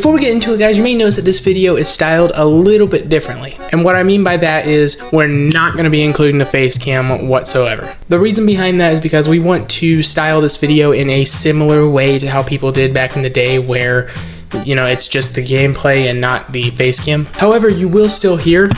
Before we get into it, guys, you may notice that this video is styled a little bit differently. And what I mean by that is we're not going to be including the face cam whatsoever. The reason behind that is because we want to style this video in a similar way to how people did back in the day where, you know, it's just the gameplay and not the face cam. However, you will still hear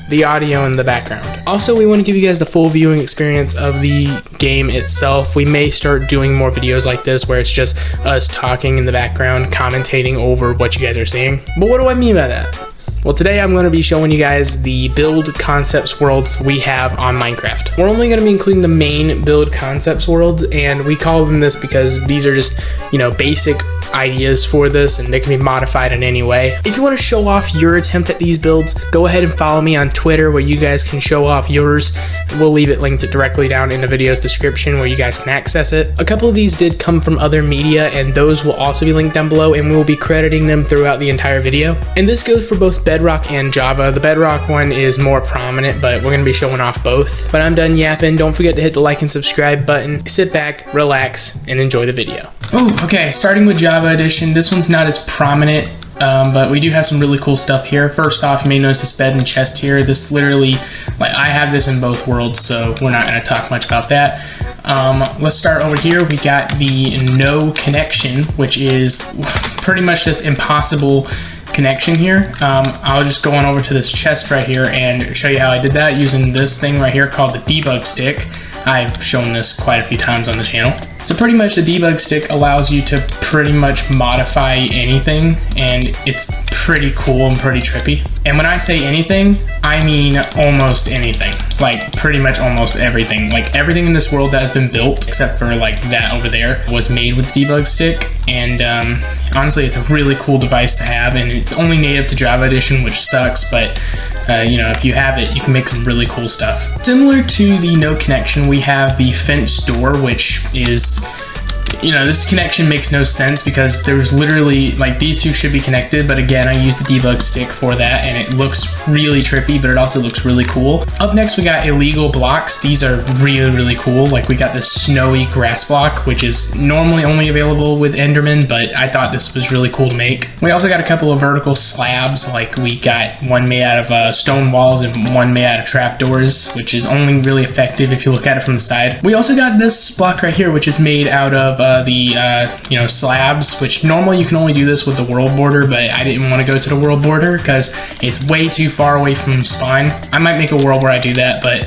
the audio in the background. Also, we want to give you guys the full viewing experience of the game itself. We may start doing more videos like this where it's just us talking in the background, commentating over what you guys are seeing. But what do I mean by that? Well, today I'm going to be showing you guys the build concepts worlds we have on Minecraft. We're only going to be including the main build concepts worlds, and we call them this because these are just, you know, basic ideas for this, and they can be modified in any way. If you want to show off your attempt at these builds, go ahead and follow me on Twitter where you guys can show off yours. We'll leave it linked directly down in the video's description where you guys can access it. A couple of these did come from other media, and those will also be linked down below, and we will be crediting them throughout the entire video. And this goes for both Bedrock and Java. The Bedrock one is more prominent, but we're going to be showing off both. But I'm done yapping. Don't forget to hit the like and subscribe button. Sit back, relax, and enjoy the video. Oh, okay, starting with Java edition. This one's not as prominent, but we do have some really cool stuff here. First off, you may notice this bed and chest here. This literally, like, I have this in both worlds, so we're not going to talk much about that. Let's start over here. We got the no connection, which is pretty much this impossible connection here. I'll just go on over to this chest right here and show you how I did that using this thing right here called the debug stick. I've shown this quite a few times on the channel. So pretty much the debug stick allows you to pretty much modify anything, and it's pretty cool and pretty trippy. And when I say anything, I mean almost anything. Like pretty much almost everything. Like everything in this world that has been built, except for like that over there, was made with the debug stick. And honestly, it's a really cool device to have, and it's only native to Java edition, which sucks, but you know, if you have it, you can make some really cool stuff. Similar to the no connection, we have the fence door, which is, you know, this connection makes no sense because there's literally, like, these two should be connected, but again, I use the debug stick for that, and it looks really trippy, but it also looks really cool. Up next, we got illegal blocks. These are really cool. Like, we got this snowy grass block, which is normally only available with Enderman, but I thought this was really cool to make. We also got a couple of vertical slabs. Like, we got one made out of stone walls and one made out of trapdoors, which is only really effective if you look at it from the side. We also got this block right here, which is made out of you know, slabs, which normally you can only do this with the world border, but I didn't want to go to the world border because it's way too far away from spawn. I might make a world where I do that, but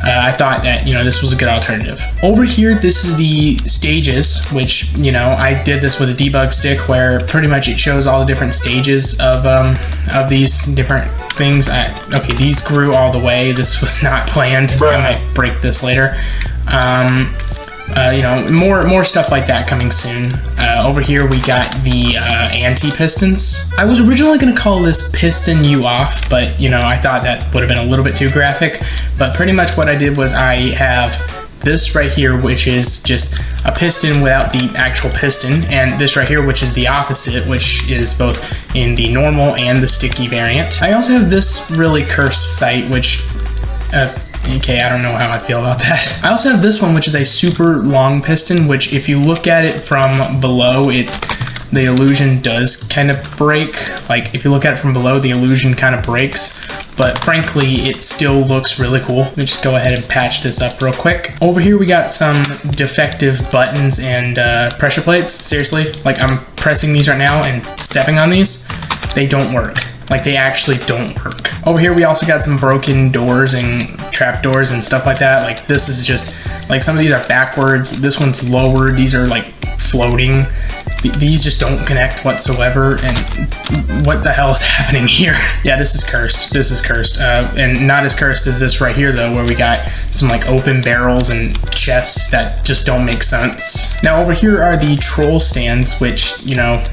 I thought that, you know, this was a good alternative. Over here, this is the stages, which, you know, I did this with a debug stick where pretty much it shows all the different stages of these different things. Okay, these grew all the way. This was not planned. I might break this later. You know, more stuff like that coming soon. Over here we got the anti-pistons. I was originally going to call this piston you off, but, you know, I thought that would have been a little bit too graphic. But pretty much what I did was I have this right here, which is just a piston without the actual piston, and this right here, which is the opposite, which is both in the normal and the sticky variant. I also have this really cursed sight, which okay, I don't know how I feel about that. I also have this one, which is a super long piston, which if you look at it from below, the illusion does kind of break. Like, if you look at it from below, the illusion kind of breaks, but frankly, it still looks really cool. Let me just go ahead and patch this up real quick. Over here, we got some defective buttons and pressure plates. Seriously, like, I'm pressing these right now and stepping on these. They don't work. Like, they actually don't work. Over here, we also got some broken doors and trap doors and stuff like that. Like, this is just, like, some of these are backwards. This one's lowered. These are, like, floating. These just don't connect whatsoever, and what the hell is happening here? Yeah, this is cursed. This is cursed. And not as cursed as this right here, though, where we got some, like, open barrels and chests that just don't make sense. Now, over here are the troll stands, which, you know,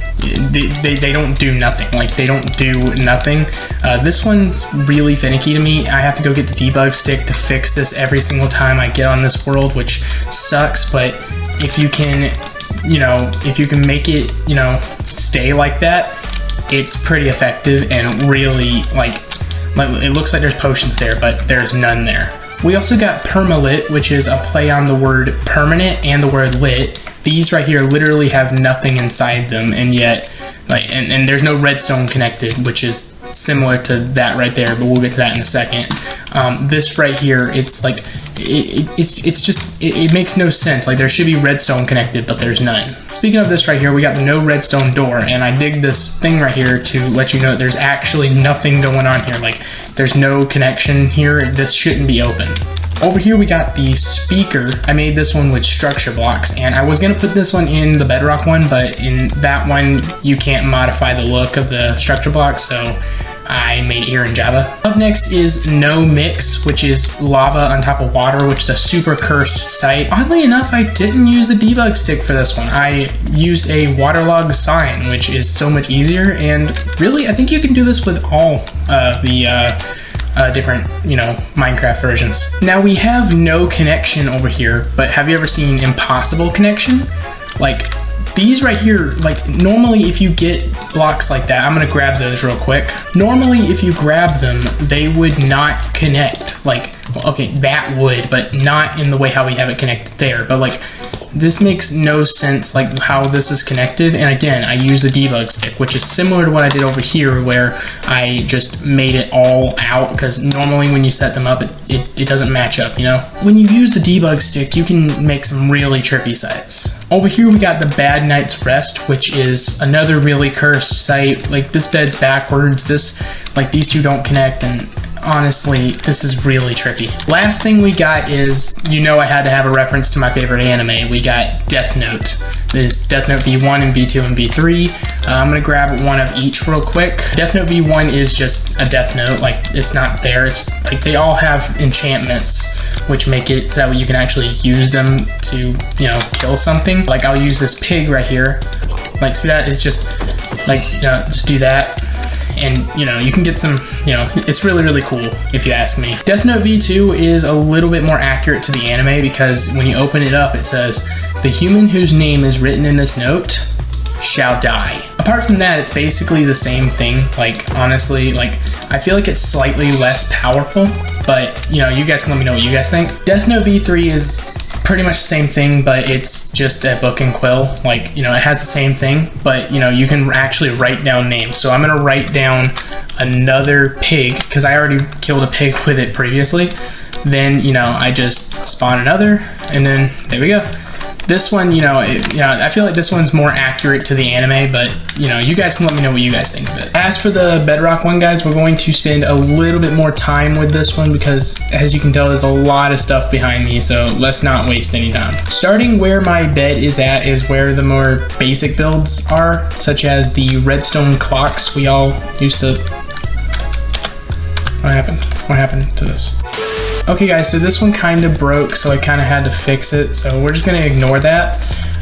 they don't do nothing. Like, they don't do nothing. This one's really finicky to me. I have to go get the debug stick to fix this every single time I get on this world, which sucks, but if you can, you know, if you can make it, you know, stay like that, it's pretty effective and really, like it looks like there's potions there, but there's none there. We also got permalit, which is a play on the word permanent and the word lit. These right here literally have nothing inside them, and yet Like, and there's no redstone connected, which is similar to that right there, but we'll get to that in a second. This right here, it's like it makes no sense. Like, there should be redstone connected, but there's none. Speaking of this right here, we got the no redstone door, and I dig this thing right here to let you know that there's actually nothing going on here. Like, there's no connection here. This shouldn't be open. Over here we got the speaker. I made this one with structure blocks, and I was gonna put this one in the bedrock one, but in that one you can't modify the look of the structure blocks, so I made it here in Java. Up next is no mix, which is lava on top of water, which is a super cursed site. Oddly enough, I didn't use the debug stick for this one. I used a waterlog sign, which is so much easier, and really I think you can do this with all the different, Minecraft versions. Now we have no connection over here, but have you ever seen impossible connection? Like, these right here, like, normally if you get blocks like that, I'm gonna grab those real quick. Normally if you grab them, they would not connect. Like, well, okay, that would, but not in the way how we have it connected there. But like, this makes no sense, like how this is connected. And again, I use the debug stick, which is similar to what I did over here, where I just made it all out, because normally when you set them up, it doesn't match up, When you use the debug stick, you can make some really trippy sites. Over here we got the Bad Night's Rest, which is another really cursed site. Like, this bed's backwards, these two don't connect, and honestly, this is really trippy. Last thing we got is, I had to have a reference to my favorite anime. We got Death Note. There's Death Note V1 and V2 and V3. I'm gonna grab one of each real quick. Death Note V1 is just a Death Note. Like, it's not there. It's like they all have enchantments, which make it so that you can actually use them to, kill something. Like, I'll use this pig right here. Like, see that? It's just like, just do that. And you can get some, it's really, really cool if you ask me. Death Note V2 is a little bit more accurate to the anime, because when you open it up, it says, "The human whose name is written in this note shall die." Apart from that, it's basically the same thing. Like, honestly, like, I feel like it's slightly less powerful, but you guys can let me know what you guys think. Death Note V3 is pretty much the same thing, but it's just a book and quill. Like, it has the same thing, but you can actually write down names. So I'm gonna write down another pig, because I already killed a pig with it previously. Then I just spawn another, and then there we go. This one, I feel like this one's more accurate to the anime, but you guys can let me know what you guys think of it. As for the bedrock one, guys, we're going to spend a little bit more time with this one, because as you can tell, there's a lot of stuff behind me, so let's not waste any time. Starting where my bed is at is where the more basic builds are, such as the redstone clocks we all used to... What happened? What happened to this? Okay guys, so this one kind of broke, so I kind of had to fix it, so we're just going to ignore that.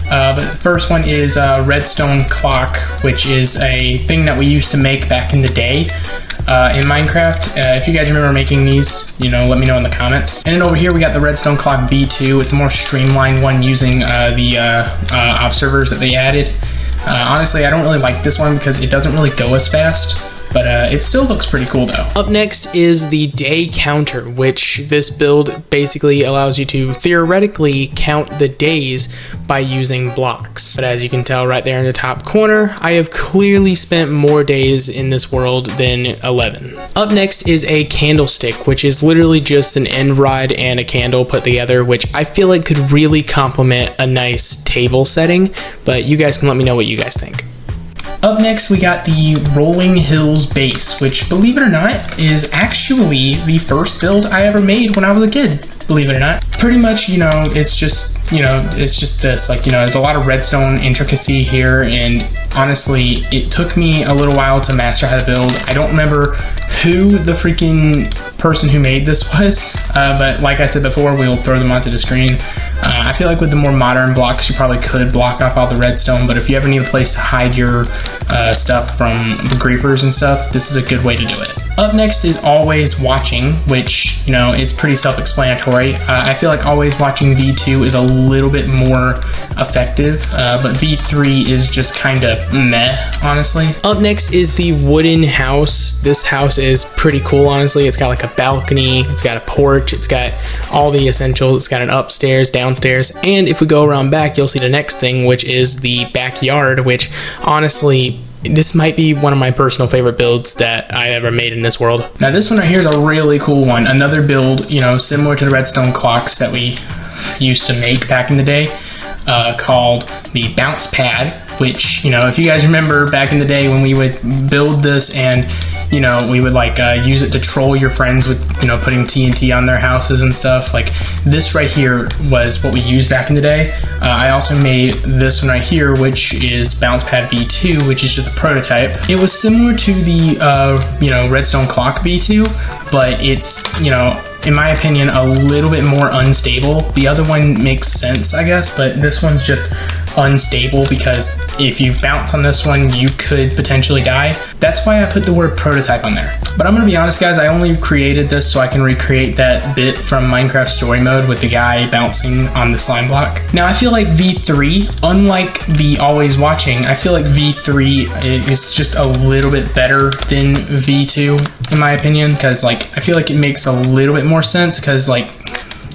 But the first one is redstone clock, which is a thing that we used to make back in the day in Minecraft. If you guys remember making these, let me know in the comments. And then over here we got the redstone clock V2. It's a more streamlined one using the observers that they added. Honestly, I don't really like this one because it doesn't really go as fast. But it still looks pretty cool though. Up next is the day counter, which this build basically allows you to theoretically count the days by using blocks. But as you can tell right there in the top corner, I have clearly spent more days in this world than 11. Up next is a candlestick, which is literally just an end rod and a candle put together, which I feel like could really complement a nice table setting, but you guys can let me know what you guys think. Up next, we got the Rolling Hills base, which, believe it or not, is actually the first build I ever made when I was a kid, believe it or not. Pretty much, it's just, it's just this, like, there's a lot of redstone intricacy here, and honestly, it took me a little while to master how to build. I don't remember who the freaking person who made this was, but like I said before, we'll throw them onto the screen. I feel like with the more modern blocks, you probably could block off all the redstone, but if you ever need a place to hide your stuff from the griefers and stuff, this is a good way to do it. Up next is always watching, which, it's pretty self-explanatory. I feel like always watching V2 is a little bit more effective, but V3 is just kind of meh, honestly. Up next is the wooden house. This house is pretty cool, honestly. It's got like a balcony, it's got a porch, it's got all the essentials, it's got an upstairs, downstairs, and if we go around back, you'll see the next thing, which is the backyard, which honestly, this might be one of my personal favorite builds that I ever made in this world. Now this one right here is a really cool one. Another build, you know, similar to the redstone clocks that we used to make back in the day, called the bounce pad, which, you know, if you guys remember back in the day when we would build this and, you know, we would like use it to troll your friends with, you know, putting TNT on their houses and stuff. Like this right here was what we used back in the day. I also made this one right here, which is bounce pad V2, which is just a prototype. It was similar to the, you know, redstone clock V2, but it's, you know, in my opinion, a little bit more unstable. The other one makes sense, I guess, but this one's just unstable because if you bounce on this one, you could potentially die. That's why I put the word prototype on there. But I'm gonna be honest, guys, I only created this so I can recreate that bit from Minecraft story mode with the guy bouncing on the slime block. Now, I feel like V3, unlike the always watching, I feel like V3 is just a little bit better than V2, in my opinion, because like I feel like it makes a little bit more sense because, like,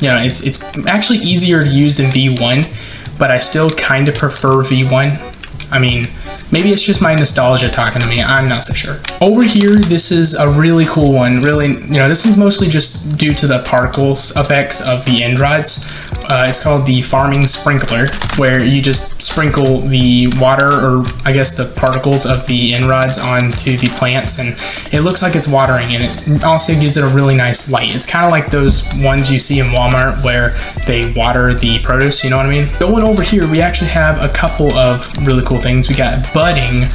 you know, it's actually easier to use than V1, but I still kind of prefer V1. I mean, maybe it's just my nostalgia talking to me, I'm not so sure. Over here, this is a really cool one. Really, you know, this one's mostly just due to the particles effects of the end rods. It's called the farming sprinkler, where you just sprinkle the water, or I guess the particles of the end rods onto the plants, and it looks like it's watering, and it also gives it a really nice light. It's kind of like those ones you see in Walmart where they water the produce, you know what I mean? Going over here, we actually have a couple of really cool things. We got budding,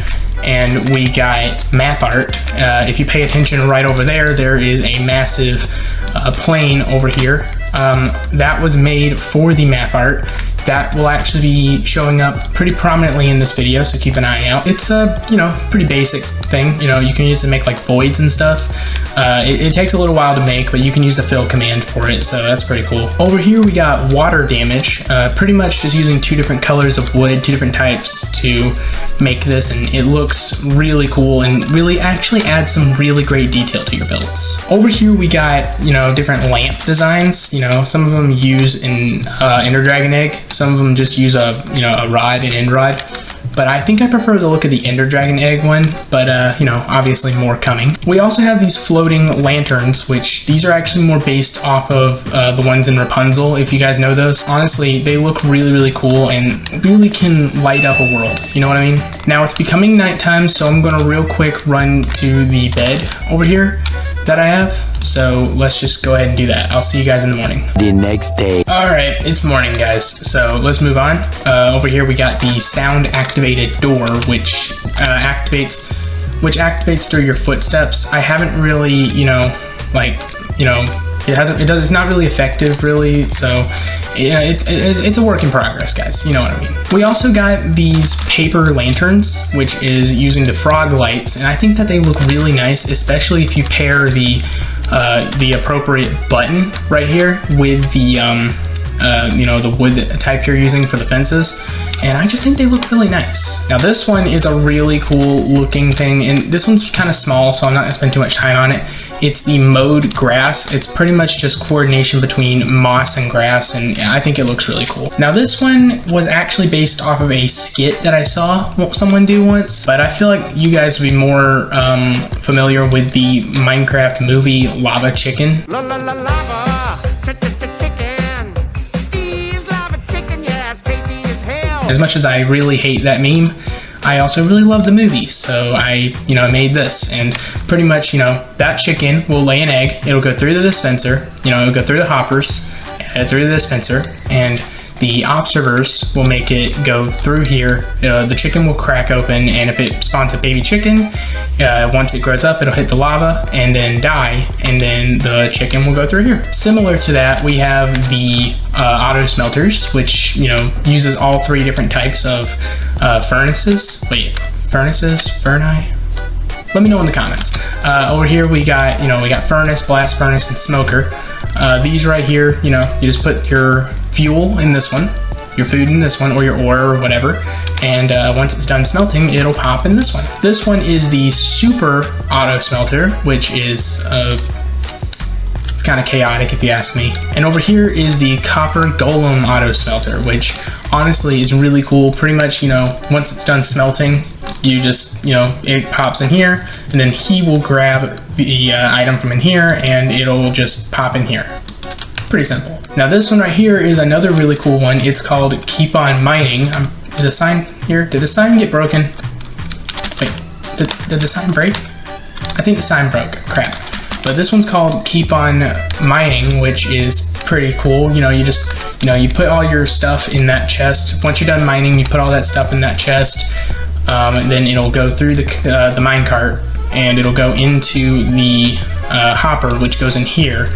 and we got map art. If you pay attention right over there, there is a massive plane over here. That was made for the map art. That will actually be showing up pretty prominently in this video, so keep an eye out. It's a, you know, pretty basic thing. You know, you can use it to make like voids and stuff. It takes a little while to make, but you can use the fill command for it, so that's pretty cool. Over here we got water damage, pretty much just using two different colors of wood, two different types to make this, and it looks really cool and really actually adds some really great detail to your builds. Over here we got, you know, different lamp designs. You know, some of them use an Ender Dragon egg, some of them just use a, you know, a rod, an end rod. But I think I prefer the look of the Ender Dragon egg one, but you know, obviously more coming. We also have these floating lanterns, which these are actually more based off of the ones in Rapunzel, if you guys know those. Honestly, they look really, really cool and really can light up a world, you know what I mean? Now it's becoming nighttime, so I'm gonna real quick run to the bed over here that I have. So let's just go ahead and do that. I'll see you guys in the morning. The next day. All right, it's morning, guys. So let's move on. Over here we got the sound activated door, which activates through your footsteps. I haven't really, you know, like, you know, it's not really effective, really. So, you know, it's a work in progress, guys. You know what I mean. We also got these paper lanterns, which is using the frog lights, and I think that they look really nice, especially if you pair the appropriate button right here with the you know, the wood type you're using for the fences, and I just think they look really nice. Now this one is a really cool looking thing, and this one's kind of small, so I'm not gonna spend too much time on it. It's the mowed grass. It's pretty much just coordination between moss and grass, and I think it looks really cool. Now this one was actually based off of a skit that I saw someone do once, but I feel like you guys would be more familiar with the Minecraft movie Lava Chicken. As much as I really hate that meme, I also really love the movie, so I, you know, made this, and pretty much, you know, that chicken will lay an egg, it'll go through the dispenser, you know, it'll go through the hoppers, through the dispenser, and the observers will make it go through here. The chicken will crack open, and if it spawns a baby chicken, once it grows up, it'll hit the lava and then die, and then the chicken will go through here. Similar to that, we have the auto smelters, which, you know, uses all three different types of furnaces. Furni? Let me know in the comments. Over here we got, you know, we got furnace, blast furnace, and smoker. These right here, you know, you just put your fuel in this one, your food in this one, or your ore or whatever, and once it's done smelting, it'll pop in this one. This one is the super auto smelter, which is it's kind of chaotic if you ask me. And over here is the copper golem auto smelter, which honestly is really cool. Pretty much, you know, once it's done smelting, you just, you know, it pops in here, and then he will grab the item from in here, and it'll just pop in here. Pretty simple. Now this one right here is another really cool one. It's called Keep On Mining. Is the sign here? Did the sign get broken? Wait, did the sign break? I think the sign broke. Crap. But this one's called Keep On Mining, which is pretty cool. You know, you just, you know, you put all your stuff in that chest. Once you're done mining, you put all that stuff in that chest, and then it'll go through the mine cart, and it'll go into the hopper, which goes in here,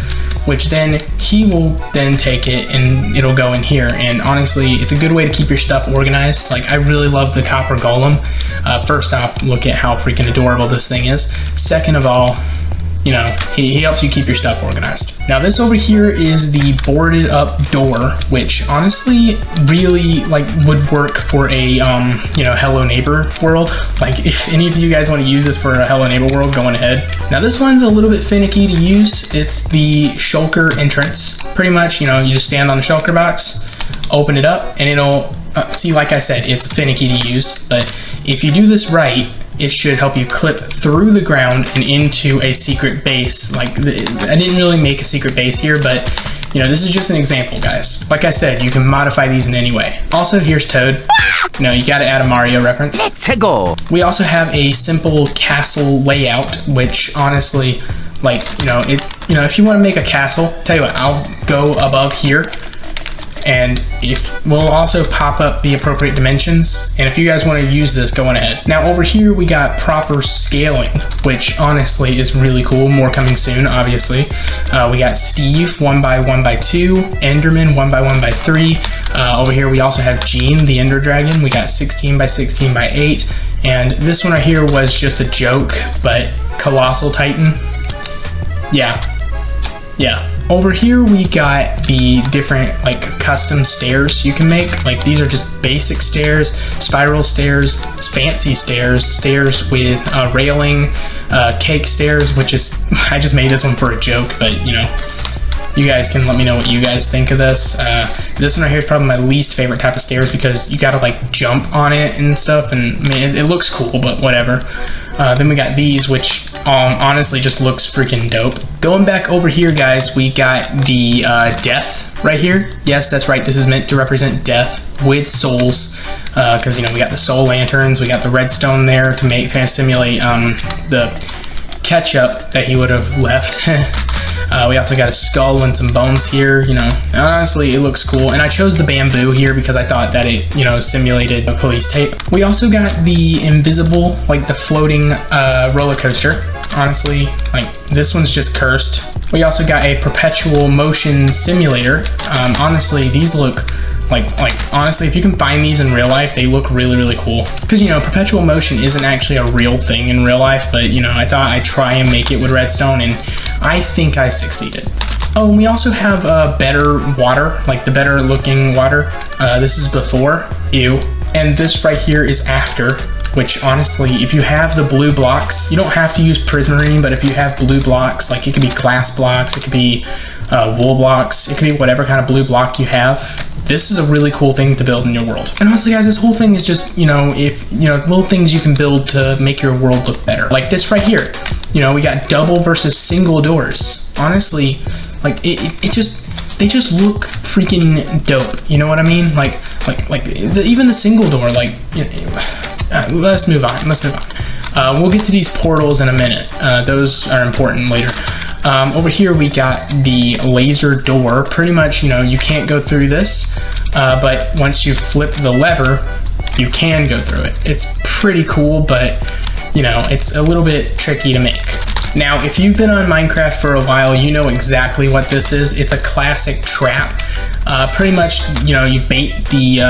which then he will then take it and it'll go in here. And honestly, it's a good way to keep your stuff organized. Like, I really love the copper golem. First off, look at how freaking adorable this thing is. Second of all, you know, he helps you keep your stuff organized. Now this over here is the boarded up door, which honestly really like would work for a you know, Hello Neighbor world. Like, if any of you guys want to use this for a Hello Neighbor world, go on ahead. Now this one's a little bit finicky to use. It's the shulker entrance. Pretty much, you know, you just stand on the shulker box, open it up, and it'll see, like I said, it's finicky to use, but if you do this right, it should help you clip through the ground and into a secret base. Like, I didn't really make a secret base here, but you know, this is just an example, guys. Like I said, you can modify these in any way. Also, here's Toad. You know, you gotta add a Mario reference. Let's go. We also have a simple castle layout, which honestly, like, you know, it's, you know, if you want to make a castle, tell you what, I'll go above here, and we'll also pop up the appropriate dimensions, and if you guys want to use this, go on ahead. Now over here we got proper scaling, which honestly is really cool. More coming soon, obviously. We got Steve 1x1x2, Enderman 1x1x3. Over here we also have Gene the Ender Dragon. We got 16x16x8, and this one right here was just a joke, but Colossal Titan. Yeah. Over here we got the different like custom stairs you can make. Like, these are just basic stairs, spiral stairs, fancy stairs, stairs with railing, cake stairs, which is, I just made this one for a joke, but you know, you guys can let me know what you guys think of this. This one right here is probably my least favorite type of stairs because you gotta like jump on it and stuff, and I mean, it looks cool, but whatever. Then we got these, which honestly just looks freaking dope. Going back over here, guys, we got the death right here. Yes, that's right, this is meant to represent death with souls, because you know, we got the soul lanterns, we got the redstone there to simulate the ketchup that he would have left. We also got a skull and some bones here, you know. Honestly, it looks cool. And I chose the bamboo here because I thought that it, you know, simulated a police tape. We also got the invisible, like the floating roller coaster. Honestly, like, this one's just cursed. We also got a perpetual motion simulator. Honestly, these look like honestly, if you can find these in real life, they look really, really cool. Because, you know, perpetual motion isn't actually a real thing in real life, but, you know, I thought I'd try and make it with redstone, and I think I succeeded. Oh, and we also have better water, like the better looking water. This is before, ew. And this right here is after, which honestly, if you have the blue blocks, you don't have to use prismarine, but if you have blue blocks, like it could be glass blocks, it could be wool blocks, it could be whatever kind of blue block you have. This is a really cool thing to build in your world. And honestly, guys, this whole thing is just, you know, little things you can build to make your world look better. Like this right here, you know, we got double versus single doors. Honestly, like they just look freaking dope. You know what I mean? Even the single door, like, you know, let's move on. We'll get to these portals in a minute. Those are important later. Over here we got the laser door. Pretty much, you know, you can't go through this, but once you flip the lever, you can go through it. It's pretty cool, but, you know, it's a little bit tricky to make. Now, if you've been on Minecraft for a while, you know exactly what this is. It's a classic trap. Pretty much, you know, you bait the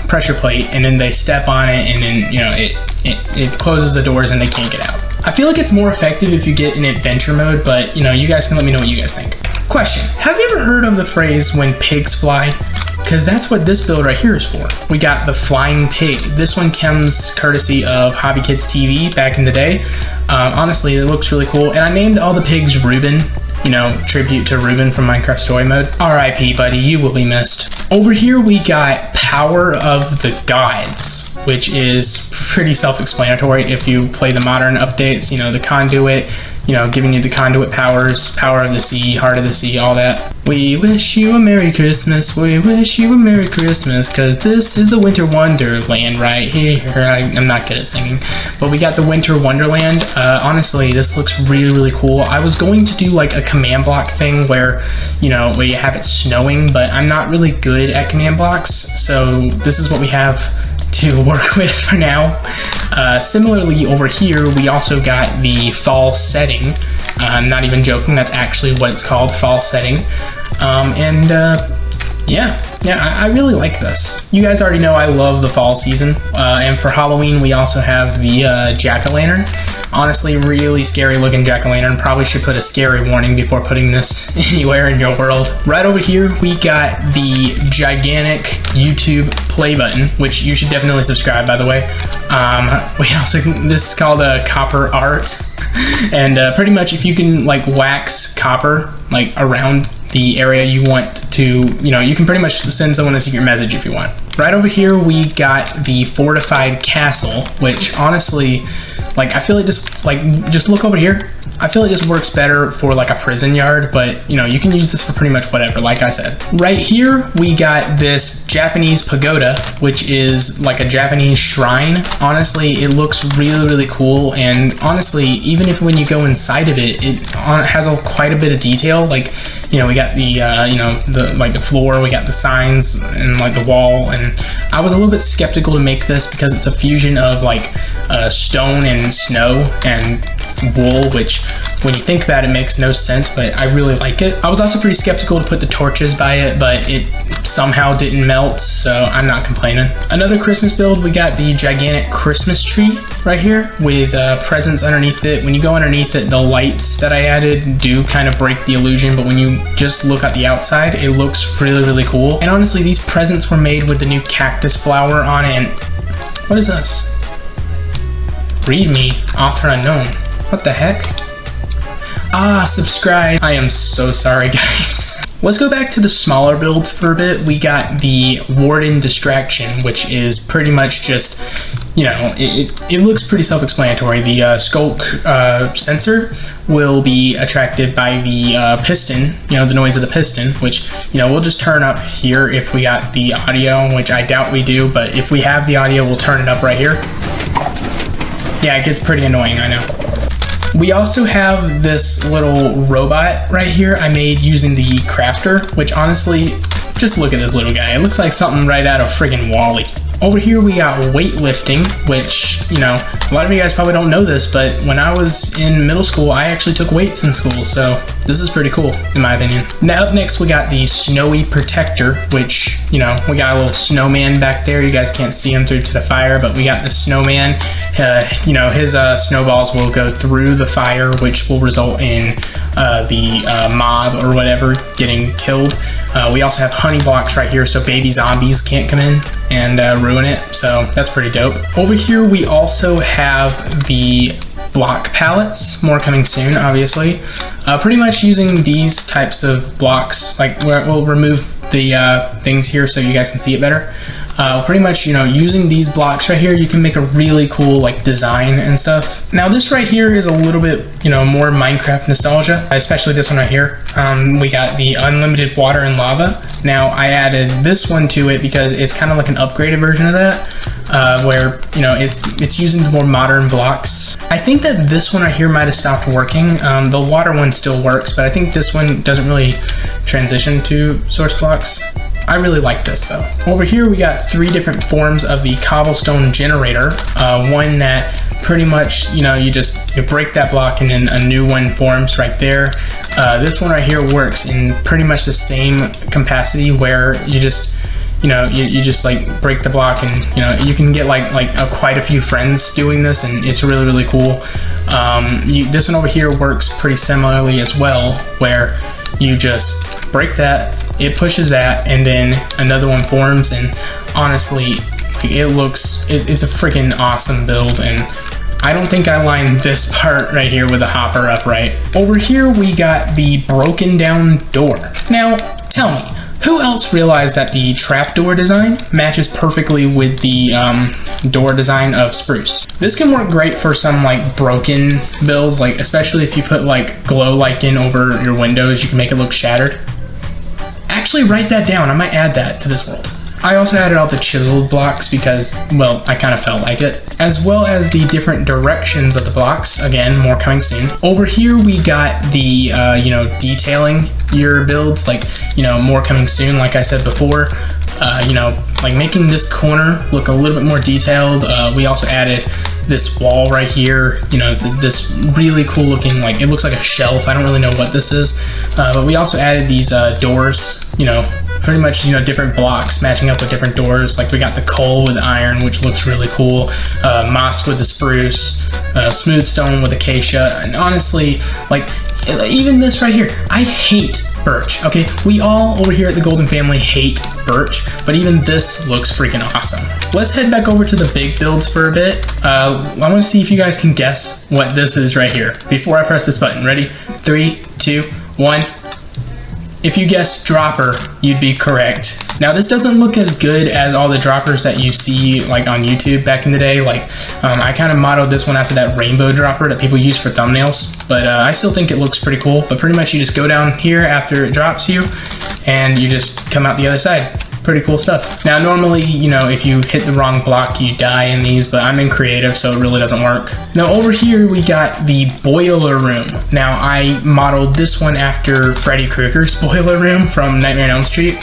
pressure plate, and then they step on it, and then, you know, it closes the doors and they can't get out. I feel like it's more effective if you get in adventure mode, but, you know, you guys can let me know what you guys think. Question: have you ever heard of the phrase "when pigs fly"? Because that's what this build right here is for. We got the flying pig. This one comes courtesy of Hobby Kids TV back in the day. Honestly, it looks really cool. And I named all the pigs Reuben. you know, tribute to Ruben from Minecraft Story Mode. R.I.P. buddy, you will be missed. Over here we got Power of the Gods, which is pretty self-explanatory if you play the modern updates, you know, the conduit, you know, giving you the conduit powers, power of the sea, heart of the sea, all that. We wish you a Merry Christmas, we wish you a Merry Christmas, cause this is the Winter Wonderland right here. I'm not good at singing, but we got the Winter Wonderland. Honestly, this looks really, really cool. I was going to do like a command block thing where, you know, where you have it snowing, but I'm not really good at command blocks, so this is what we have to work with for now. Similarly, over here, we also got the fall setting. I'm not even joking, that's actually what it's called, fall setting. Yeah, I really like this. You guys already know I love the fall season. And for Halloween, we also have the jack-o'-lantern. Honestly, really scary looking jack-o'-lantern. Probably should put a scary warning before putting this anywhere in your world. Right over here, we got the gigantic YouTube play button, which you should definitely subscribe, by the way. This is called copper art. And pretty much if you can like wax copper like around the area you want to, you know, you can pretty much send someone a secret message if you want. Right over here we got the fortified castle, which honestly, like, I feel like this, like, just look over here. I feel like this works better for like a prison yard, but you know, you can use this for pretty much whatever, like I said. Right here, we got this Japanese pagoda, which is like a Japanese shrine. Honestly, it looks really, really cool. And honestly, even if when you go inside of it, it has quite a bit of detail. Like, you know, we got the, you know, the floor, we got the signs and like the wall. And I was a little bit skeptical to make this because it's a fusion of like stone and snow and wool, which when you think about it makes no sense, but I really like it. I was also pretty skeptical to put the torches by it, but it somehow didn't melt, so I'm not complaining. Another Christmas build, we got the gigantic Christmas tree right here with presents underneath it. When you go underneath it, the lights that I added do kind of break the illusion, but when you just look at the outside, it looks really, really cool. And honestly, these presents were made with the new cactus flower on it. And what is this? Read me, author unknown. What the heck? Ah, subscribe. I am so sorry, guys. Let's go back to the smaller builds for a bit. We got the Warden Distraction, which is pretty much just, you know, it looks pretty self-explanatory. The skulk sensor will be attracted by the piston, you know, the noise of the piston, which, you know, we'll just turn up here if we got the audio, which I doubt we do, but if we have the audio, we'll turn it up right here. Yeah, it gets pretty annoying, I know. We also have this little robot right here I made using the crafter, which honestly, just look at this little guy. It looks like something right out of friggin' WALL-E. Over here we got weightlifting, which, you know, a lot of you guys probably don't know this, but when I was in middle school, I actually took weights in school, so this is pretty cool, in my opinion. Now up next, we got the Snowy Protector, which, you know, we got a little snowman back there. You guys can't see him through to the fire, but we got the snowman. You know, his snowballs will go through the fire, which will result in the mob or whatever getting killed. We also have honey blocks right here, so baby zombies can't come in and ruin it, so that's pretty dope. Over here we also have the block palettes, more coming soon, obviously. Pretty much using these types of blocks, like we'll remove the things here so you guys can see it better. Pretty much, you know, using these blocks right here, you can make a really cool like design and stuff. Now this right here is a little bit, you know, more Minecraft nostalgia, especially this one right here. We got the unlimited water and lava. Now I added this one to it because it's kind of like an upgraded version of that, where, you know, it's using the more modern blocks. I think that this one right here might have stopped working. The water one still works, but I think this one doesn't really transition to source blocks. I really like this though. Over here we got 3 different forms of the cobblestone generator. One that pretty much, you know, you break that block and then a new one forms right there. This one right here works in pretty much the same capacity where you just, you know, you just like break the block and, you know, you can get like quite a few friends doing this, and it's really, really cool. This one over here works pretty similarly as well, where you just break that, it pushes that, and then another one forms. And honestly, it's a freaking awesome build, and I don't think I lined this part right here with the hopper up right. Over here we got the broken down door. Now, tell me, who else realized that the trapdoor design matches perfectly with the door design of spruce? This can work great for some like broken builds, like especially if you put like glow lichen over your windows, you can make it look shattered. Actually write that down, I might add that to this world. I also added all the chiseled blocks because, well, I kind of felt like it, as well as the different directions of the blocks. Again, more coming soon. Over here we got the, detailing your builds, like, more coming soon, like I said before. Like making this corner look a little bit more detailed. We also added this wall right here, this really cool looking, like it looks like a shelf. I don't really know what this is, but we also added these doors, pretty much, different blocks matching up with different doors. Like we got the coal with iron, which looks really cool, moss with the spruce, smooth stone with acacia, and honestly, like even this right here, I hate birch, okay? We all over here at the Golden family hate birch, but even this looks freaking awesome. Let's head back over to the big builds for a bit. I want to see if you guys can guess what this is right here before I press this button. Ready? 3, 2, 1. If you guessed dropper, you'd be correct. Now this doesn't look as good as all the droppers that you see like on YouTube back in the day. Like I kind of modeled this one after that rainbow dropper that people use for thumbnails, but I still think it looks pretty cool. But pretty much you just go down here after it drops you and you just come out the other side. Pretty cool stuff. Now normally, if you hit the wrong block, you die in these, but I'm in creative, so it really doesn't work. Now over here, we got the boiler room. Now I modeled this one after Freddy Krueger's boiler room from Nightmare on Elm Street.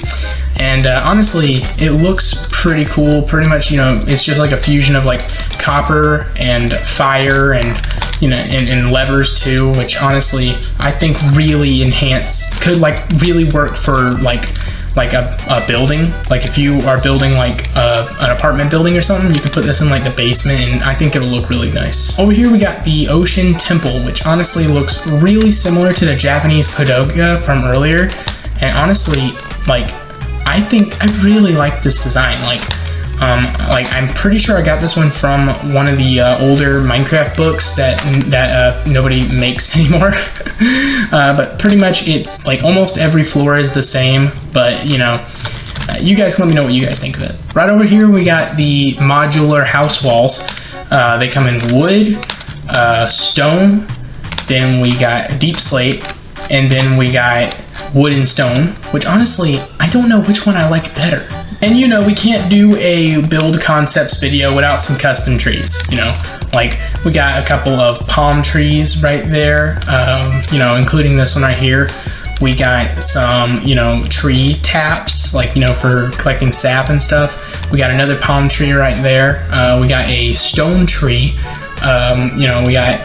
And honestly, it looks pretty cool. Pretty much, it's just like a fusion of like copper and fire and, and levers too, which honestly, I think really could like really work for like a building. Like if you are building like an apartment building or something, you can put this in like the basement and I think it'll look really nice. Over here we got the ocean temple, which honestly looks really similar to the Japanese pagoda from earlier. And honestly, like I really like this design. Like I'm pretty sure I got this one from one of the older Minecraft books that nobody makes anymore. But pretty much it's like almost every floor is the same, but you guys can let me know what you guys think of it. Right over here we got the modular house walls. They come in wood, stone, then we got deep slate, and then we got wood and stone, which honestly, I don't know which one I like better. And we can't do a build concepts video without some custom trees, like we got a couple of palm trees right there, including this one right here. We got some, tree taps, like, for collecting sap and stuff. We got another palm tree right there. We got a stone tree. We got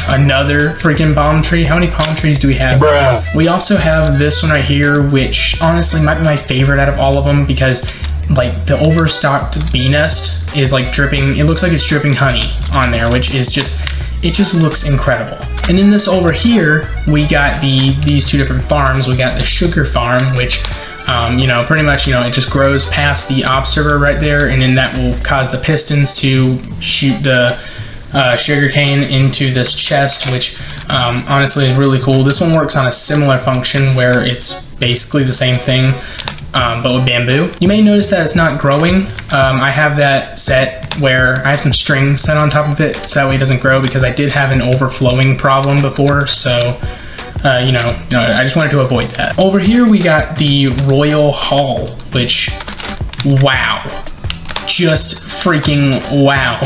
another freaking palm tree. How many palm trees do we have? Bruh. We also have this one right here, which honestly might be my favorite out of all of them because like the overstocked bee nest is like dripping. It looks like it's dripping honey on there, which is it just looks incredible. And in this over here, we got these two different farms. We got the sugar farm, which pretty much, it just grows past the observer right there, and then that will cause the pistons to shoot the sugarcane into this chest, which honestly is really cool. This one works on a similar function where it's basically the same thing, but with bamboo. You may notice that it's not growing. I have that set where I have some string set on top of it so that way it doesn't grow, because I did have an overflowing problem before, so I just wanted to avoid that. Over here we got the Royal Hall, which, wow. Just freaking wow.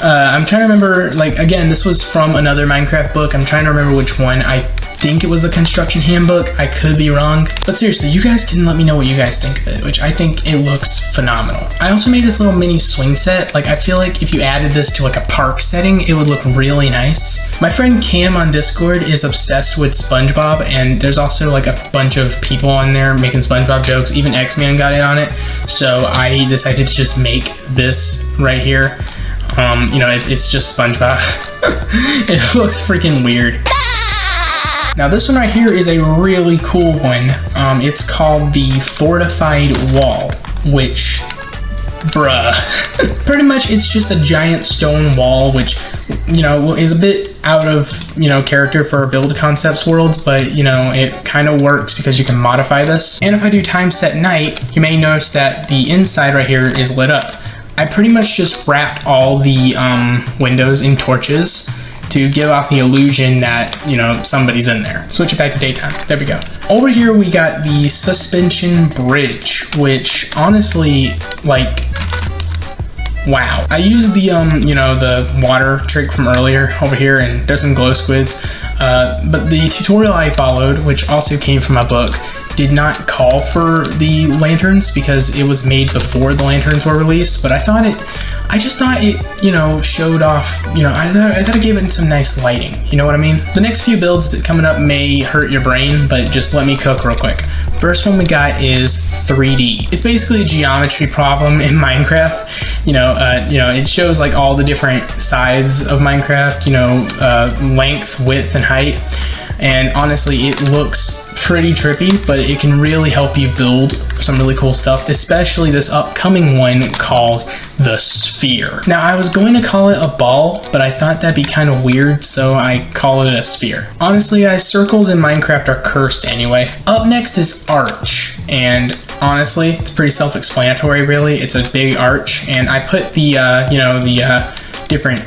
I'm trying to remember, like, again, this was from another Minecraft book. I'm trying to remember which one. I think it was the construction handbook. I could be wrong, but seriously, you guys can let me know what you guys think of it, which I think it looks phenomenal. I also made this little mini swing set. Like, I feel like if you added this to like a park setting, it would look really nice. My friend Cam on Discord is obsessed with SpongeBob, and there's also like a bunch of people on there making SpongeBob jokes. Even X-Man got in on it, so I decided to just make this right here. It's just SpongeBob. It looks freaking weird. Now this one right here is a really cool one. It's called the Fortified Wall, which bruh. Pretty much it's just a giant stone wall, which, you know, is a bit out of, you know, character for a build concepts world, but, you know, it kind of works because you can modify this. And if I do time set night, you may notice that the inside right here is lit up. I pretty much just wrapped all the windows in torches to give off the illusion that, you know, somebody's in there. Switch it back to daytime. There we go. Over here we got the suspension bridge, which honestly, like, wow. I used the, you know, the water trick from earlier over here, and there's some glow squids. But the tutorial I followed, which also came from a book, did not call for the lanterns because it was made before the lanterns were released. But I just thought it, you know, showed off, you know, I thought it gave it some nice lighting. You know what I mean? The next few builds coming up may hurt your brain, but just let me cook real quick. First one we got is 3D. It's basically a geometry problem in Minecraft. You know, it shows like all the different sides of Minecraft, you know, length, width, and height. And honestly, it looks pretty trippy, but it can really help you build some really cool stuff, especially this upcoming one called the sphere. Now, I was going to call it a ball, but I thought that'd be kind of weird, so I call it a sphere. Honestly, guys, circles in Minecraft are cursed anyway. Up next is arch, and honestly, it's pretty self-explanatory, really. It's a big arch, and I put the, you know, the different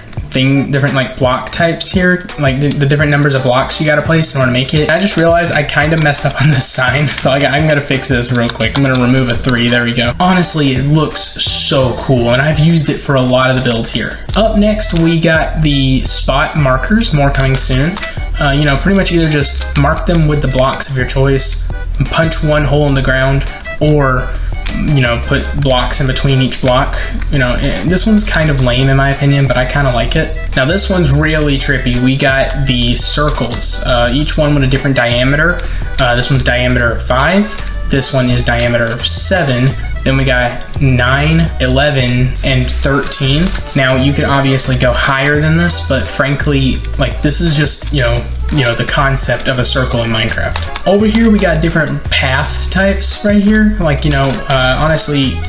like block types here, like the different numbers of blocks you gotta place in order to make it. I just realized I kind of messed up on this sign, so I'm gonna fix this real quick. I'm gonna remove a 3, there we go. Honestly, it looks so cool, and I've used it for a lot of the builds here. Up next, we got the spot markers, more coming soon. You know, pretty much either just mark them with the blocks of your choice, punch one hole in the ground, or, you know, put blocks in between each block. You know, this one's kind of lame in my opinion, but I kind of like it. Now this one's really trippy. We got the circles, each one with a different diameter. This one's diameter 5. This one is diameter 7. Then we got 9, 11, and 13. Now you could obviously go higher than this, but frankly, like, this is just, you know, the concept of a circle in Minecraft. Over here we got different path types right here. Like, you know, honestly,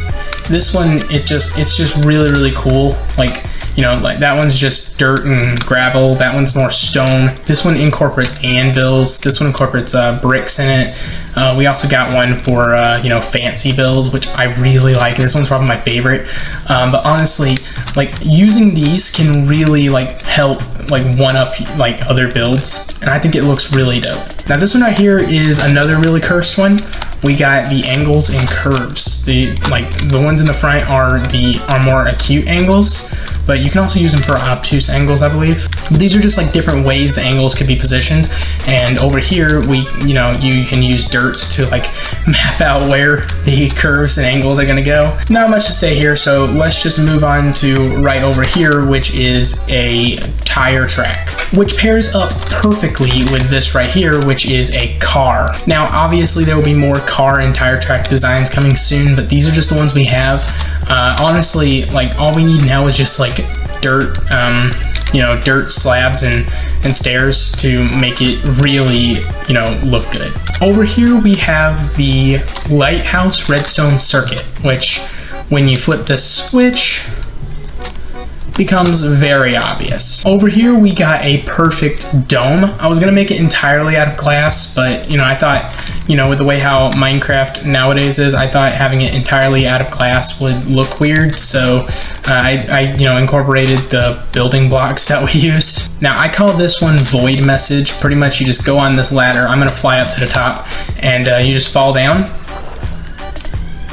this one, it's just really, really cool. Like, you know, like that one's just dirt and gravel. That one's more stone. This one incorporates anvils. This one incorporates bricks in it. We also got one for, you know, fancy builds, which I really like. This one's probably my favorite. But honestly, like, using these can really, like, help, like, one-up, like, other builds. And I think it looks really dope. Now this one right here is another really cursed one. We got the angles and curves. The ones in the front are more acute angles, but you can also use them for obtuse angles, I believe. But these are just like different ways the angles could be positioned. And over here, you know, you can use dirt to like map out where the curves and angles are gonna go. Not much to say here, so let's just move on to right over here, which is a tire track, which pairs up perfectly with this right here, which is a car. Now, obviously there will be more car and tire track designs coming soon, but these are just the ones we have. Honestly, like, all we need now is just like dirt, you know, dirt slabs and stairs to make it really, you know, look good. Over here we have the lighthouse redstone circuit, which when you flip this switch becomes very obvious. Over here we got a perfect dome. I was gonna make it entirely out of glass, but, you know, I thought, you know, with the way how Minecraft nowadays is, I thought having it entirely out of glass would look weird, so I you know, incorporated the building blocks that we used. Now I call this one void message. Pretty much you just go on this ladder. I'm gonna fly up to the top, and you just fall down,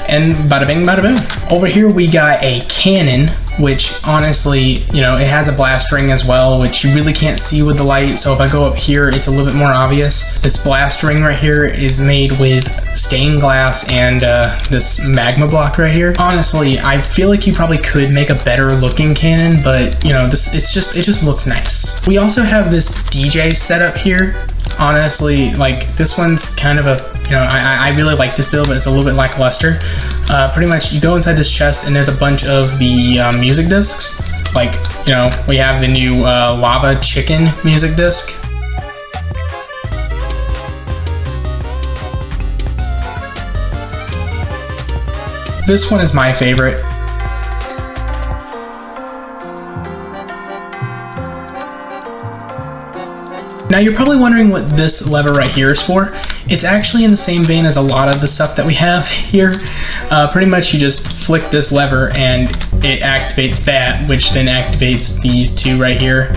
and bada bing, bada boom. Over here we got a cannon, which honestly, you know, it has a blast ring as well, which you really can't see with the light. So if I go up here, it's a little bit more obvious. This blast ring right here is made with stained glass and this magma block right here. Honestly, I feel like you probably could make a better looking cannon, but, you know, it just looks nice. We also have this DJ setup here. Honestly, like, this one's kind of a, you know, I really like this build, but it's a little bit lackluster. Pretty much you go inside this chest and there's a bunch of the music discs. Like, you know, we have the new lava chicken music disc. This one is my favorite. Now you're probably wondering what this lever right here is for. It's actually in the same vein as a lot of the stuff that we have here. Pretty much you just flick this lever and it activates that, which then activates these two right here.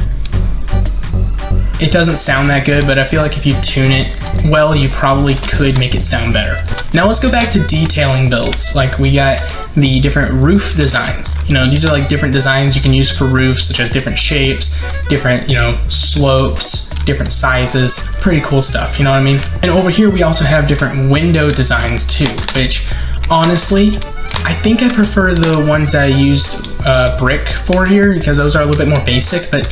It doesn't sound that good, but I feel like if you tune it well, you probably could make it sound better. Now let's go back to detailing builds. Like we got the different roof designs. You know, these are like different designs you can use for roofs, such as different shapes, different, you know, slopes, different sizes, pretty cool stuff, you know what I mean? And over here we also have different window designs too, which honestly, I think I prefer the ones that I used brick for here because those are a little bit more basic, but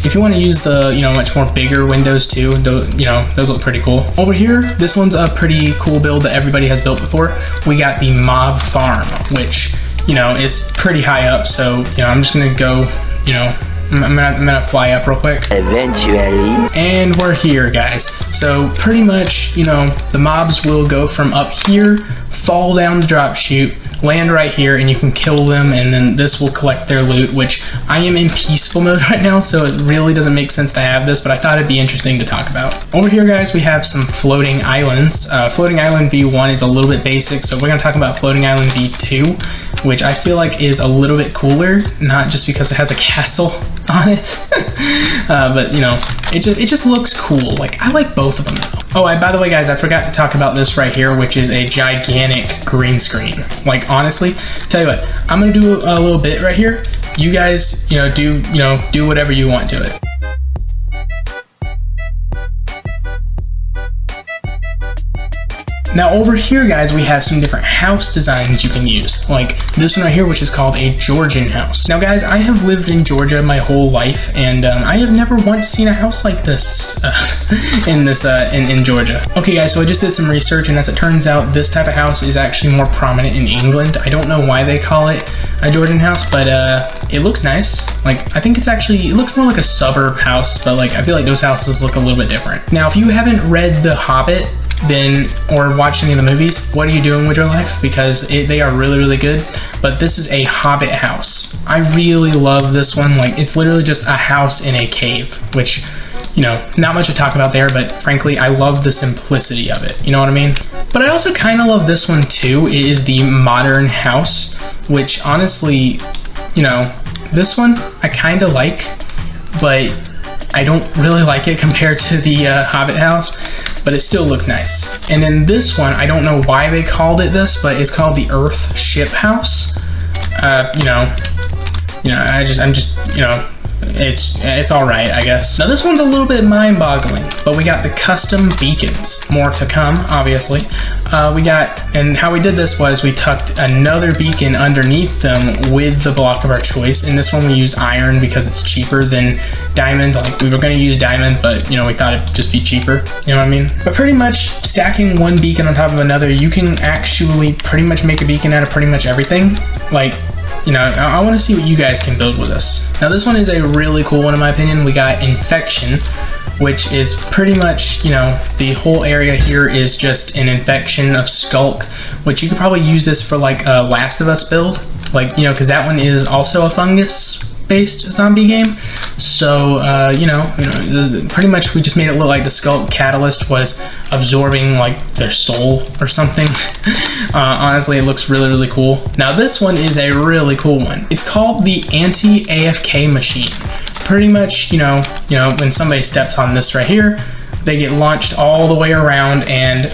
if you want to use the, you know, much more bigger windows too, you know, those look pretty cool. Over here, this one's a pretty cool build that everybody has built before. We got the mob farm, which, you know, is pretty high up, so, you know, I'm just gonna go, you know, I'm gonna fly up real quick. Eventually. And we're here, guys. So pretty much, you know, the mobs will go from up here, fall down the drop chute, land right here, and you can kill them, and then this will collect their loot, which I am in peaceful mode right now, so it really doesn't make sense to have this, but I thought it'd be interesting to talk about. Over here, guys, we have some floating islands. Floating Island V1 is a little bit basic, so we're gonna talk about Floating Island V2, which I feel like is a little bit cooler, not just because it has a castle on it, but you know, it just looks cool. Like, I like both of them though. Oh, by the way, guys, I forgot to talk about this right here, which is a gigantic green screen. Like, honestly, tell you what, I'm gonna do a little bit right here. You guys, you know, do whatever you want to it. Now over here, guys, we have some different house designs you can use, like this one right here, which is called a Georgian house. Now guys, I have lived in Georgia my whole life, and I have never once seen a house like this in Georgia. Okay guys, so I just did some research, and as it turns out, this type of house is actually more prominent in England. I don't know why they call it a Georgian house, but it looks nice. Like, I think it looks more like a suburb house, but like, I feel like those houses look a little bit different. Now, if you haven't read The Hobbit, or watch any of the movies, what are you doing with your life? Because they are really, really good. But this is a Hobbit house. I really love this one. Like, it's literally just a house in a cave, which, you know, not much to talk about there, but frankly, I love the simplicity of it. You know what I mean? But I also kind of love this one too. It is the modern house, which honestly, you know, this one I kind of like, but I don't really like it compared to the Hobbit house, but it still looks nice. And then this one, I don't know why they called it this, but it's called the Earth Ship House. You know, I'm just, you know, it's all right, I guess. Now this one's a little bit mind-boggling, but we got the custom beacons. More to come, obviously. And how we did this was we tucked another beacon underneath them with the block of our choice. In this one we use iron because it's cheaper than diamond. Like, we were gonna use diamond, but you know, we thought it'd just be cheaper, you know what I mean? But pretty much stacking one beacon on top of another, you can actually pretty much make a beacon out of pretty much everything. Like, you know, I want to see what you guys can build with this. Now this one is a really cool one in my opinion. We got Infection, which is pretty much, you know, the whole area here is just an infection of Skulk, which you could probably use this for like a Last of Us build. Like, you know, because that one is also a fungus-based zombie game. So, you know, pretty much we just made it look like the Skulk catalyst was absorbing like their soul or something. Honestly, it looks really, really cool. Now this one is a really cool one. It's called the Anti-AFK Machine. Pretty much, you know, when somebody steps on this right here, they get launched all the way around, and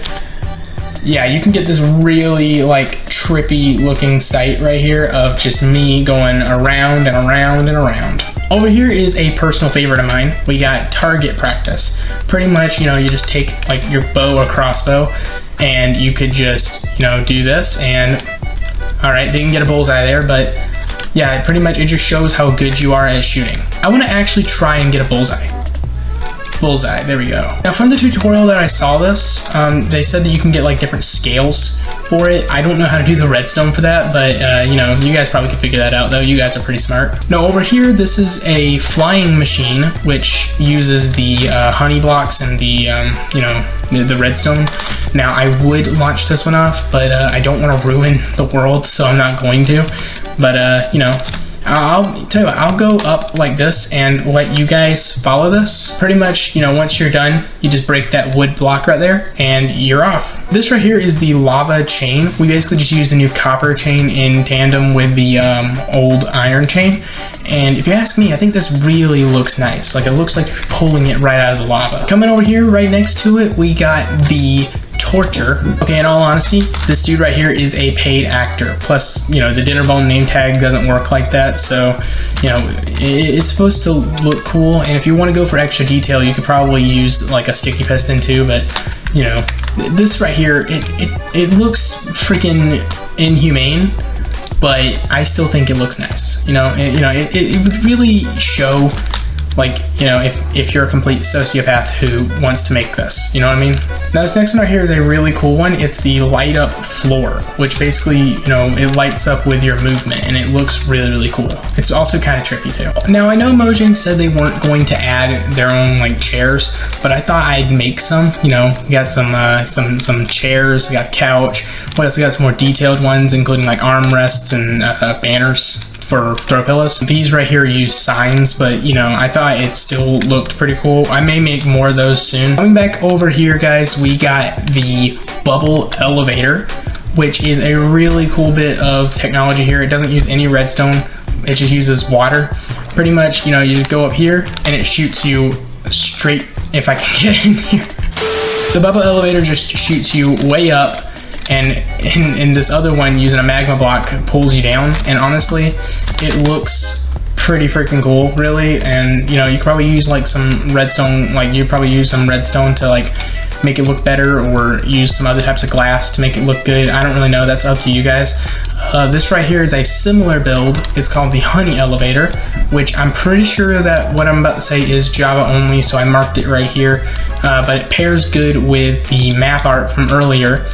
yeah, you can get this really like trippy looking sight right here of just me going around and around and around. Over here is a personal favorite of mine. We got target practice. Pretty much, you know, you just take like your bow or crossbow, and you could just, you know, do this, and all right, didn't get a bullseye there, but yeah, pretty much it just shows how good you are at shooting. I want to actually try and get a bullseye. Bullseye, there we go. Now from the tutorial that I saw this, they said that you can get like different scales for it. I don't know how to do the redstone for that, but you know, you guys probably could figure that out though. You guys are pretty smart. Now over here, this is a flying machine, which uses the honey blocks and the, you know, the redstone. Now I would launch this one off, but I don't want to ruin the world, so I'm not going to. But you know, I'll tell you what, I'll go up like this and let you guys follow this. Pretty much, you know, once you're done, you just break that wood block right there and you're off. This right here is the lava chain. We basically just use the new copper chain in tandem with the old iron chain. And if you ask me, I think this really looks nice. Like, it looks like you're pulling it right out of the lava. Coming over here, right next to it, we got the torture. Okay, in all honesty, this dude right here is a paid actor. Plus, you know, the dinner bone name tag doesn't work like that, so, you know, it's supposed to look cool. And if you want to go for extra detail, you could probably use like a sticky piston too. But, you know, this right here, it looks freaking inhumane, but I still think it looks nice. You know, it would really show, like, you know, if you're a complete sociopath who wants to make this, you know what I mean? Now this next one right here is a really cool one. It's the light up floor, which basically, you know, it lights up with your movement and it looks really, really cool. It's also kind of trippy too. Now I know Mojang said they weren't going to add their own like chairs, but I thought I'd make some. You know, we got some chairs, we got couch. We also got some more detailed ones, including like armrests and banners for throw pillows. These right here use signs, but you know, I thought it still looked pretty cool. I may make more of those soon. Coming back over here, guys, we got the bubble elevator, which is a really cool bit of technology here. It doesn't use any redstone, it just uses water. Pretty much, you know, you just go up here and it shoots you straight, if I can get in here. The bubble elevator just shoots you way up, and in this other one, using a magma block, pulls you down. And honestly, it looks pretty freaking cool, really. And you know, you could probably use like some redstone, like you'd probably use some redstone to like make it look better, or use some other types of glass to make it look good. I don't really know, that's up to you guys. This right here is a similar build. It's called the honey elevator, which I'm pretty sure that what I'm about to say is Java only, so I marked it right here. But it pairs good with the map art from earlier.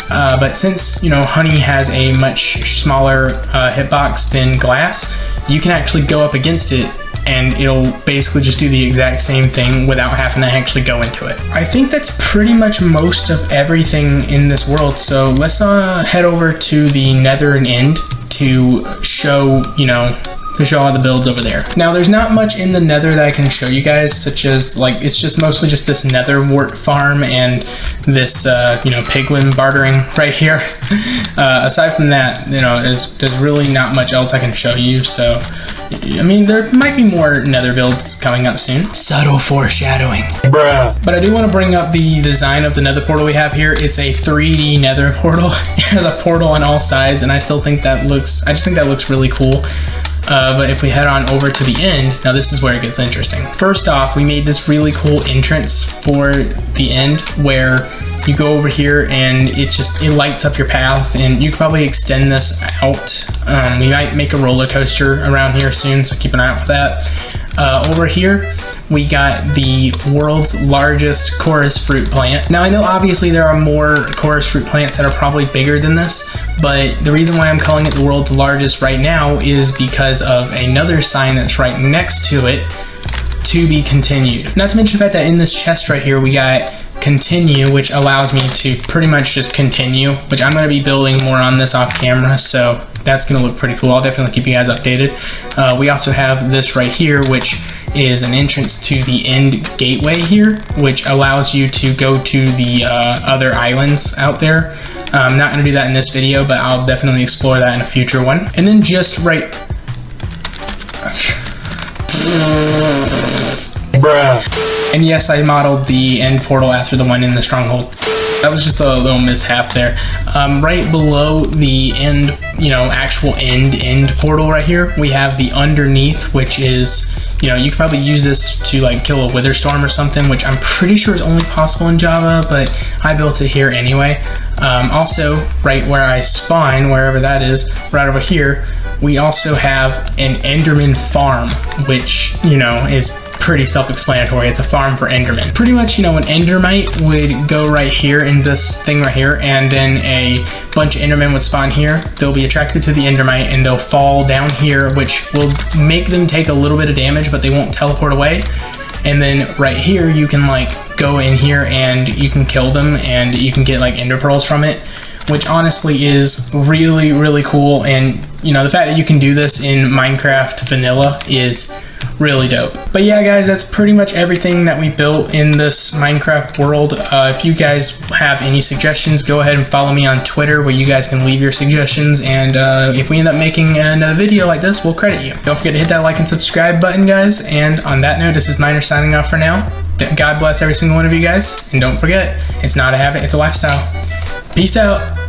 But since, you know, honey has a much smaller hitbox than glass, you can actually go up against it and it'll basically just do the exact same thing without having to actually go into it. I think that's pretty much most of everything in this world, so let's head over to the nether and end to show, you know, to show all the builds over there. Now there's not much in the nether that I can show you guys, such as like, it's just mostly just this nether wart farm and this you know, piglin bartering right here. Aside from that, you know, there's really not much else I can show you. So I mean, there might be more nether builds coming up soon. Subtle foreshadowing. Bruh. But I do want to bring up the design of the nether portal we have here. It's a 3D nether portal. It has a portal on all sides, and I just think that looks really cool. But if we head on over to the end, now this is where it gets interesting. First off, we made this really cool entrance for the end where you go over here and it lights up your path, and you could probably extend this out. We might make a roller coaster around here soon, so keep an eye out for that. Over here, we got the world's largest chorus fruit plant. Now I know obviously there are more chorus fruit plants that are probably bigger than this, but the reason why I'm calling it the world's largest right now is because of another sign that's right next to it, to be continued. Not to mention the fact that in this chest right here we got continue, which allows me to pretty much just continue, which I'm going to be building more on this off camera, so that's going to look pretty cool. I'll definitely keep you guys updated. We also have this right here, which is an entrance to the end gateway here, which allows you to go to the other islands out there. I'm not going to do that in this video, but I'll definitely explore that in a future one. And then just right... Bruh. And yes, I modeled the end portal after the one in the stronghold. That was just a little mishap there. Right below the end, you know, actual end portal right here, we have the underneath, which is, you know, you could probably use this to like kill a wither storm or something, which I'm pretty sure is only possible in Java, but I built it here anyway. Also, right where I spawn, wherever that is, right over here, we also have an Enderman farm, which, you know, is pretty self-explanatory. It's a farm for Enderman. Pretty much, you know, an Endermite would go right here in this thing right here, and then a bunch of Endermen would spawn here. They'll be attracted to the Endermite and they'll fall down here, which will make them take a little bit of damage, but they won't teleport away. And then right here, you can like go in here and you can kill them and you can get like ender pearls from it. which honestly is really, really cool. And you know, the fact that you can do this in Minecraft vanilla is really dope. But yeah, guys, that's pretty much everything that we built in this Minecraft world. If you guys have any suggestions, go ahead and follow me on Twitter, where you guys can leave your suggestions, and if we end up making another video like this, we'll credit you. Don't forget to hit that like and subscribe button, guys. And on that note, this is Miner signing off for now. God bless every single one of you guys, and don't forget, it's not a habit, it's a lifestyle. Peace out.